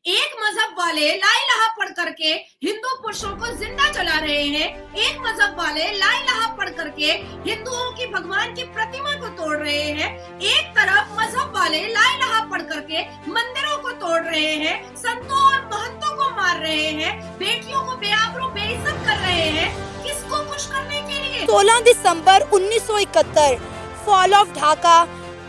एक मजहब वाले ला इलाहा पढ़ करके हिंदू पुरुषों को जिंदा जला रहे हैं, एक मजहब वाले ला इलाहा पढ़ करके हिंदुओं की भगवान की प्रतिमा को तोड़ रहे हैं, एक तरफ मजहब वाले ला इलाहा पढ़ करके मंदिरों को तोड़ रहे हैं, संतों और महंतों को मार रहे हैं, बेटियों को बेआबरू बेइज्जत कर रहे हैं। किसको खुश करने के लिए? 16 दिसंबर 1971 fall of Dhaka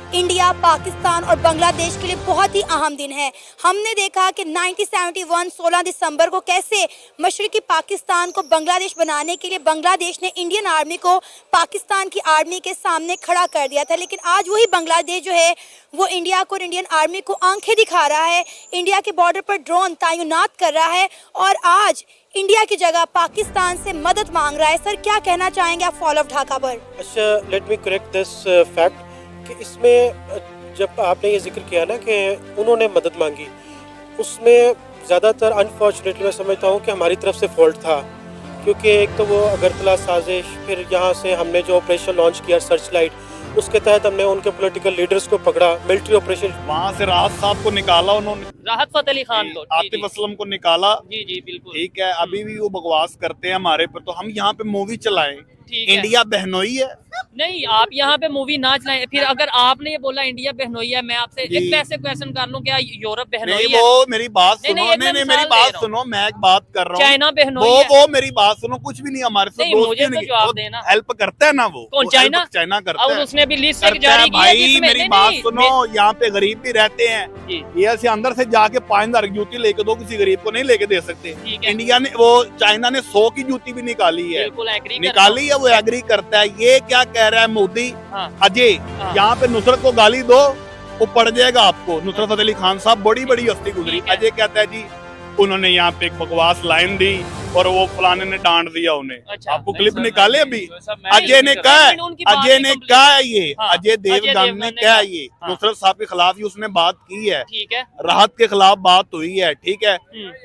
India, Pakistan और बांग्लादेश के लिए बहुत ही अहम दिन है। हमने देखा कि 1971 16 दिसंबर को कैसे मशरकी पाकिस्तान को बांग्लादेश बनाने के लिए बांग्लादेश ने इंडियन आर्मी को पाकिस्तान की आर्मी के सामने खड़ा कर दिया था। लेकिन आज वही बांग्लादेश जो है वो इंडिया को और इंडियन आर्मी को आंखें दिखा रहा है, इंडिया के बॉर्डर पर ड्रोन तैनात कर रहा है और आज इंडिया की जगह पाकिस्तान से मदद मांग रहा है। सर, क्या कहना चाहेंगे आप फॉल ऑफ ढाका पर? अच्छा, let me correct this fact कि इसमें जब आपने ये जिक्र किया ना कि उन्होंने मदद मांगी, उसमें ज़्यादातर अनफॉर्चुनेटली मैं समझता हूँ कि हमारी तरफ से फॉल्ट था, क्योंकि एक तो वो अगरतला साजिश, फिर यहाँ से हमने जो ऑपरेशन लॉन्च किया सर्च लाइट, उसके तहत हमने उनके पॉलिटिकल लीडर्स को पकड़ा, मिलिट्री ऑपरेशन, वहाँ से राहत साहब को निकाला उन्होंने, राहत फतेह अली खान को, आतिफ असलम को निकाला। जी जी बिल्कुल ठीक है, अभी भी वो बकवास करते हैं हमारे पर, तो हम यहाँ पे मूवी चलाएं। ठीक है। इंडिया बहनोई है? नहीं, आप यहाँ पे मूवी ना चलाएं। फिर अगर आपने ये बोला इंडिया बहनोई है, मैं आपसे एक पैसे क्वेश्चन कर लूं, क्या यूरोप बहनोई नहीं, है? वो मेरी बात सुनो, नहीं, नहीं मेरी बात सुनो, मैं एक बात कर रहा हूँ, चाइना बहनोई है? वो मेरी बात सुनो, कुछ भी नहीं हमारे से मुझे तो जवाब देना। हेल्प करता है ना वो? कौन? चाइना? चाइना करता है। और उसने भी लिस्ट जारी की है, मेरी बात सुनो, यहाँ पे गरीब भी रहते हैं, ये ऐसे अंदर से जाके 5,000 की जूती लेके दो, किसी गरीब को नहीं लेके दे सकते। इंडिया ने, वो चाइना ने 100 की जूती भी निकाली है, निकाली है, वो एग्री करता है। ये क्या कह रहा है मोदी? अजय, यहाँ पे नुसरत को गाली दो, वो पड़ जाएगा आपको। नुसरत फतेह अली खान साहब बड़ी बड़ी हस्ती गुजरी। अजय कहता है जी उन्होंने यहाँ पे एक बकवास लाइन दी और वो फलाने ने डांट दिया उन्हें। अच्छा, आपको क्लिप निकाले अभी? अजय ने कहा, अजय ने कहा ये, अजय देवगन ने कहा ये, नुसरत साहब के खिलाफ ही उसने बात की है। ठीक है, राहत के खिलाफ बात हुई है। ठीक है,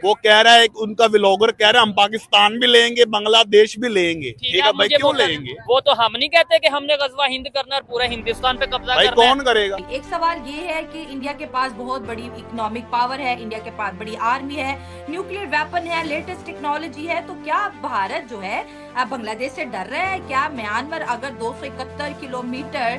वो कह रहा है, उनका व्लॉगर कह रहा है हम पाकिस्तान भी लेंगे, बांग्लादेश भी लेंगे। ठीक है भाई, क्यों लेंगे? वो तो हम नहीं कहते कि हमने गजवा हिंद करना और पूरा हिंदुस्तान पे कब्जा भाई करना है। कौन करेगा? एक सवाल ये है कि इंडिया के पास बहुत बड़ी इकोनॉमिक पावर है, इंडिया के पास बड़ी आर्मी है, न्यूक्लियर वेपन है, लेटेस्ट टेक्नोलॉजी है, तो क्या भारत जो है बांग्लादेश से डर रहा है? क्या म्यांमार अगर 271 किलोमीटर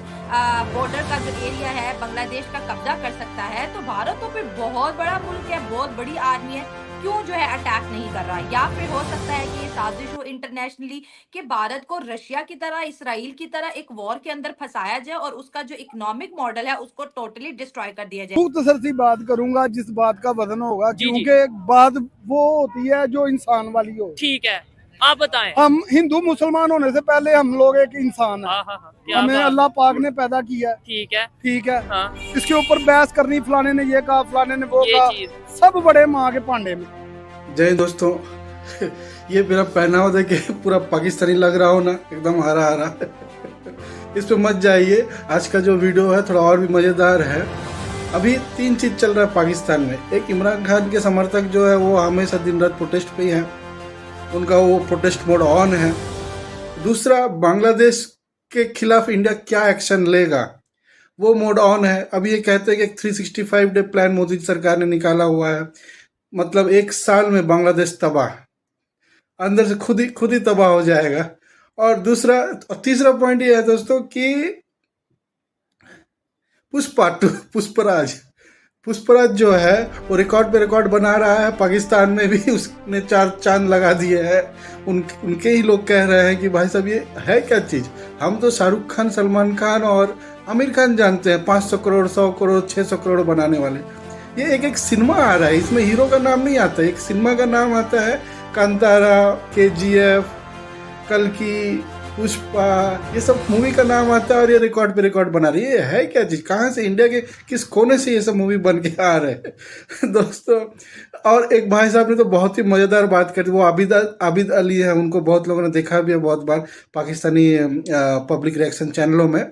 बॉर्डर का जो एरिया है बांग्लादेश का कब्जा कर सकता है, तो भारत तो फिर बहुत बड़ा मुल्क है, बहुत बड़ी आर्मी है, क्यों जो है अटैक नहीं कर रहा? या फिर हो सकता है कि ये साजिश हो इंटरनेशनली कि भारत को रशिया की तरह, इसराइल की तरह एक वॉर के अंदर फंसाया जाए और उसका जो इकोनॉमिक मॉडल है उसको टोटली डिस्ट्रॉय कर दिया जाए। मुख्तसर सी बात करूंगा जिस बात का वजन होगा, जी, क्योंकि एक बात वो होती है जो इंसान वाली हो। ठीक है, आप बताएं। हम हिंदू मुसलमान होने से पहले हम लोग एक इंसान है। क्या हमें बात? अल्लाह पाक ने पैदा किया है। ठीक है, ठीक है, हाँ, इसके ऊपर बहस करनी, फलाने ने ये कहा, फलाने ने वो ये कहा, चीज। सब बड़े माँ के पांडे में। जय दोस्तों, ये मेरा पहनावा देख के पूरा पाकिस्तानी लग रहा हो ना, एकदम हरा हरा। इस पे मत जाइए, आज का जो वीडियो है थोड़ा और भी मज़ेदार है। अभी 3 चीज़ चल रहा है पाकिस्तान में। एक, इमरान खान के समर्थक जो है वो हमेशा दिन रात प्रोटेस्ट पे ही हैं, उनका वो प्रोटेस्ट मोड ऑन है। दूसरा, बांग्लादेश के खिलाफ इंडिया क्या एक्शन लेगा, वो मोड ऑन है। अभी ये कहते हैं कि 365 डे प्लान मोदी सरकार ने निकाला हुआ है, मतलब 1 साल में बांग्लादेश तबाह, अंदर से खुद ही तबाह हो जाएगा। और तीसरा पॉइंट ये है दोस्तों कि पुष्पराज जो है वो रिकॉर्ड पे रिकॉर्ड बना रहा है। पाकिस्तान में भी उसने 4 चांद लगा दिए हैं। उनके ही लोग कह रहे हैं कि भाई साहब ये है क्या चीज़। हम तो शाहरुख खान, सलमान खान और आमिर खान जानते हैं, 500 करोड़, 100 करोड़, 600 करोड़ बनाने वाले। ये एक सिनेमा आ रहा है, इसमें हीरो का नाम नहीं आता, एक सिनेमा का नाम आता है। कांतारा, KGF, कल्कि, पुष्पा, ये सब मूवी का नाम आता है और ये रिकॉर्ड पे रिकॉर्ड बना रही है। ये है क्या चीज़? कहाँ से, इंडिया के किस कोने से ये सब मूवी बन के आ रहे हैं दोस्तों। और एक भाई साहब ने तो बहुत ही मज़ेदार बात करी, वो आबिद अली है, उनको बहुत लोगों ने देखा भी है बहुत बार पाकिस्तानी पब्लिक रिएक्शन चैनलों में।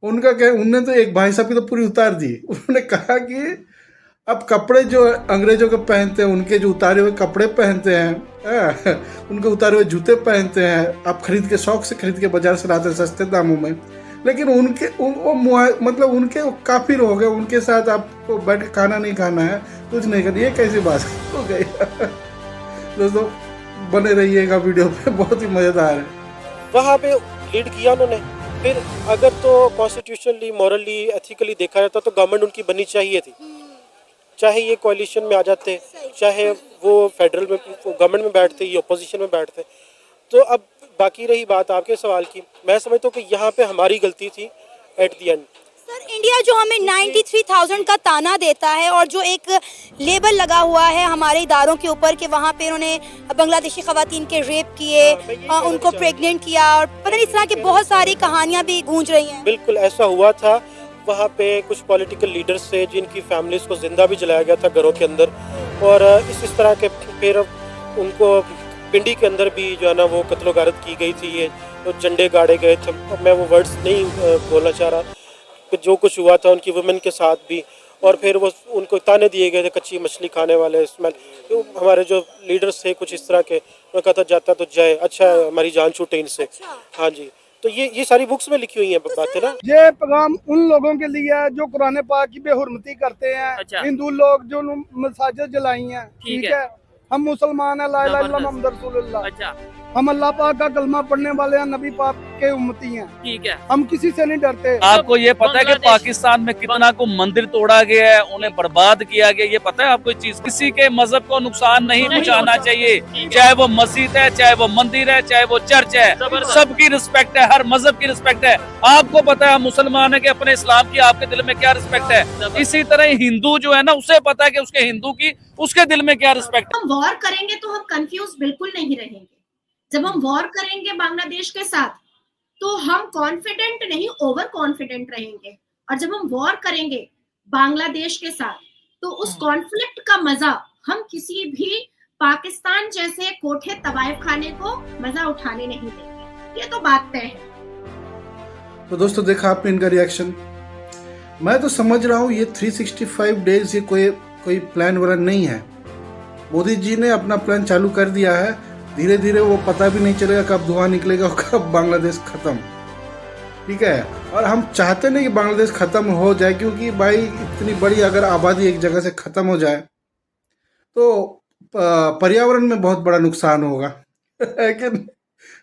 उनने तो एक भाई साहब की तो पूरी उतार दी। उन्होंने कहा कि अब कपड़े जो अंग्रेजों के पहनते हैं, उनके जो उतारे हुए कपड़े पहनते हैं, उनके उतारे हुए जूते पहनते हैं, आप खरीद के शौक से खरीद के बाजार से लाते हैं सस्ते दामों में, लेकिन मतलब उनके काफिर हो गए, उनके साथ आपको बैठ के खाना नहीं खाना है, कुछ नहीं करना, ये कैसी बात हो गई। दोस्तों बने रहिएगा वीडियो पे, बहुत ही मजेदार है। वहाँ पे लीड किया उन्होंने। फिर अगर तो कॉन्स्टिट्यूशनली, मॉरली, एथिकली देखा जाता तो गवर्नमेंट उनकी बननी चाहिए थी, चाहे ये कोalition में आ जाते, चाहे वो फेडरल में गवर्नमेंट में बैठते, ये अपोजिशन में बैठते। तो अब बाकी रही बात आपके सवाल की, मैं समझता हूँ कि यहाँ पे हमारी गलती थी at the end. Sir India जो हमें 93,000 का ताना देता है और जो एक लेबल लगा हुआ है हमारे इदारों के ऊपर कि वहाँ पे उन्होंने बांग्लादेशी खवातीन के रेप किए, उनको प्रेग्नेंट किया और पता नहीं इस तरह की बहुत सारी कहानियाँ भी गूंज रही हैं। बिल्कुल ऐसा हुआ था। वहाँ पे कुछ पॉलिटिकल लीडर्स थे जिनकी फैमिलीज को जिंदा भी जलाया गया था घरों के अंदर, और इस तरह के फिर उनको पिंडी के अंदर भी जो है ना वो कत्लो गारत की गई थी, ये तो झंडे गाड़े गए थे। मैं वो वर्ड्स नहीं बोलना चाह रहा कि जो कुछ हुआ था उनकी वुमेन के साथ भी, और फिर वो उनको ताने दिए गए थे कच्ची मछली खाने वाले स्मेल। तो हमारे जो लीडर्स थे कुछ इस तरह के, उन्होंने कहा था जाता तो जाए, अच्छा हमारी जान छूटे इनसे। हाँ जी, तो ये सारी बुक्स में लिखी हुई हैं बातें ना। ये पैगाम उन लोगों के लिए है जो कुरान पाक की बेहुरमती करते हैं। हिंदू लोग जो मसाजिद जलाई हैं, ठीक है, हम मुसलमान हैं, ला इलाहा इल्लल्लाह मुहम्मद रसूलुल्लाह, हम अल्लाह पाक का कलमा पढ़ने वाले हैं, नबी पाक के उम्मती हैं, ठीक है, हम किसी से नहीं डरते। आपको ये पता है कि पाकिस्तान में कितना को मंदिर तोड़ा गया है, उन्हें बर्बाद किया गया, ये पता है आपको चीज? किसी के मजहब को नुकसान नहीं पहुंचाना चाहिए, चाहे वो मस्जिद है, चाहे वो मंदिर है, चाहे वो चर्च है, सबकी रिस्पेक्ट है, हर मजहब की रिस्पेक्ट है। आपको पता है मुसलमान है कि अपने इस्लाम की आपके दिल में क्या रिस्पेक्ट है, इसी तरह हिंदू जो है ना उसे पता है कि उसके हिंदू की उसके दिल में क्या रिस्पेक्ट है। हम वॉर करेंगे तो हम कंफ्यूज बिल्कुल नहीं रहेंगे। जब हम वॉर करेंगे बांग्लादेश के साथ तो हम कॉन्फिडेंट नहीं ओवर कॉन्फिडेंट रहेंगे, और जब हम वॉर करेंगे बांग्लादेश के साथ तो उस कॉन्फ्लिक्ट का मजा हम किसी भी पाकिस्तान जैसे कोठे तवायफ खाने को मजा उठाने नहीं देंगे, ये तो बात तय है। तो दोस्तों देखा आपने इनका रिएक्शन। मैं तो समझ रहा हूँ ये 365 डेज ये कोई प्लान वाला नहीं है। मोदी जी ने अपना प्लान चालू कर दिया है, धीरे धीरे वो पता भी नहीं चलेगा कब धुआं निकलेगा और कब बांग्लादेश खत्म, ठीक है। और हम चाहते नहीं कि बांग्लादेश खत्म हो जाए, क्योंकि भाई इतनी बड़ी अगर आबादी एक जगह से खत्म हो जाए तो पर्यावरण में बहुत बड़ा नुकसान होगा। लेकिन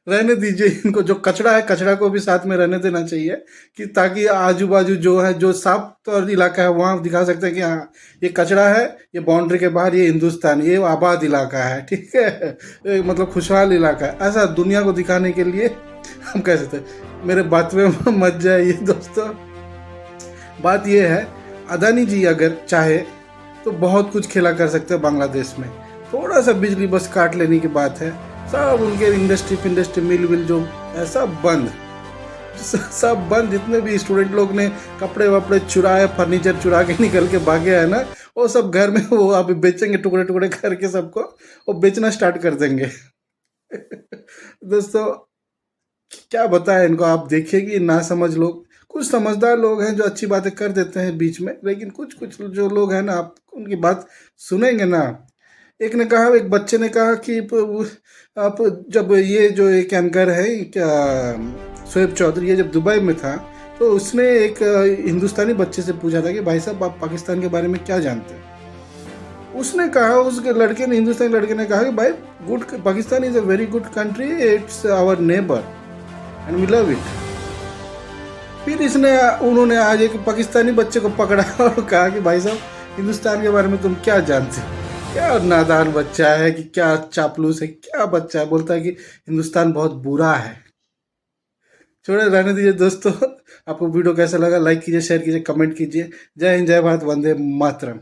रहने दीजिए इनको, जो कचरा है कचरा को भी साथ में रहने देना चाहिए, कि ताकि आजू बाजू जो है जो साफ तौर इलाका है वहाँ दिखा सकते हैं कि हाँ ये कचरा है, ये बाउंड्री के बाहर ये हिंदुस्तान, ये आबाद इलाका है, ठीक है, मतलब खुशहाल इलाका है। ऐसा दुनिया को दिखाने के लिए हम कह सकते हैं। मेरे बात में मत जाइए दोस्तों। बात ये है अदानी जी अगर चाहे तो बहुत कुछ खेला कर सकते हैं बांग्लादेश में। थोड़ा सा बिजली बस काट लेने की बात है, सब उनके इंडस्ट्री मिल जो है सब बंद। जितने भी स्टूडेंट लोग ने कपड़े वपड़े चुराए, फर्नीचर चुरा के निकल के भागे है ना, वो सब घर में वो आप बेचेंगे, टुकड़े टुकड़े करके सबको वो बेचना स्टार्ट कर देंगे। दोस्तों क्या बताएं इनको, आप देखिए कि ना समझ लोग, कुछ समझदार लोग हैं जो अच्छी बातें कर देते हैं बीच में, लेकिन कुछ जो लोग हैं ना, आप उनकी बात सुनेंगे ना। एक ने कहा, एक बच्चे ने कहा कि आप जब ये जो एक एंकर है क्या शोएब चौधरी, ये जब दुबई में था तो उसने एक हिंदुस्तानी बच्चे से पूछा था कि भाई साहब आप पाकिस्तान के बारे में क्या जानते हैं। उसने कहा, उसके लड़के ने, हिंदुस्तानी लड़के ने कहा कि भाई Pakistan is a very good country, it's our neighbour and we love it. फिर उन्होंने आज एक पाकिस्तानी बच्चे को पकड़ा और कहा कि भाई साहब हिंदुस्तान के बारे में तुम क्या जानते हो। क्या नादान बच्चा है कि क्या चापलूस है, क्या बच्चा है, बोलता है कि हिंदुस्तान बहुत बुरा है। छोड़े, रहने दीजिए दोस्तों। आपको वीडियो कैसा लगा लाइक कीजिए, शेयर कीजिए, कमेंट कीजिए। जय हिंद, जय भारत, वंदे मातरम।